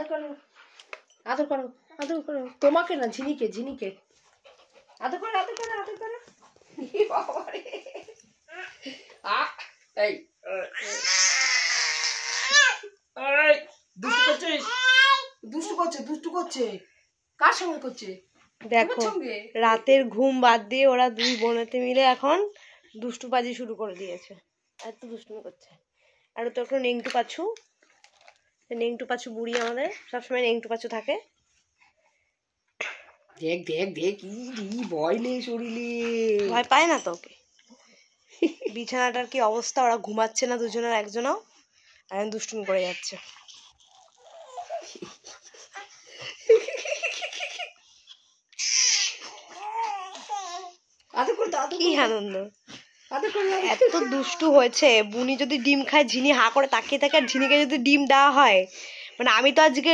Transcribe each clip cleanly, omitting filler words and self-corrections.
করো আদর করো আদর করো তোমাকে না ঝিনিকে ঝিনিকে আদর করো আদর করো আদর করো বাবা রে এই দুষ্টু করছে কার সঙ্গে করছে দেখো রাতের ঘুম বাদ দিয়ে ওরা দুই বোনেতে মিলে এখন দুষ্টুবাজি শুরু করে দিয়েছে এত দুষ্টুমি করছে আর তো এখন নেংটু পাছু বুড়ি আমাদের সবসময় নেংটু পাছু থাকে দেখ দেখ দেখ ভয় নেই শরীরে ভয় পায় না তোকে বিছানাটার কি অবস্থা ওরা ঘুমাচ্ছে না দুজনের একজনও আর দুষ্টুমি করে যাচ্ছে কি আনন্দ এত দুষ্টু হয়েছে বুনি যদি ডিম খায় ঝিনি হা করে তাকিয়ে থাকে আর ঝিনিকে যদি ডিম দেওয়া হয় মানে আমি তো আজকে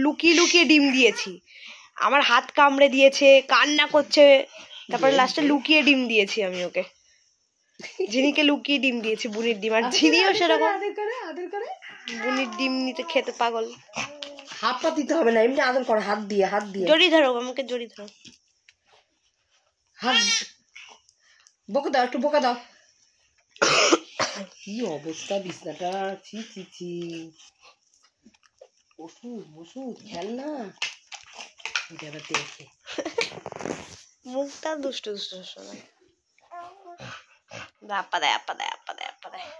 লুকিয়ে লুকিয়ে ডিম দিয়েছি আমার হাত কামড়ে দিয়েছে কান্না করছে তারপরে লাস্টে লুকিয়ে ডিম দিয়েছি আমি ওকে ঝিনিকে লুকিয়ে ডিম দিয়েছি বুনির ডিম আর ঝিনিও সেরকম বুনির ডিম নিতে খেতে পাগল হাত পা দিতে হবে না এমনি আদর কর হাত দিয়ে জড়িয়ে ধরো আমাকে জড়িয়ে ধরো হাত বকে দাও একটু বকে দাও কি অবস্থা বিছনাটা ছি ছি ছি ওষুধ খেলনা এবার দেখে মুখটা দুষ্টু শোনায় আপা দেয়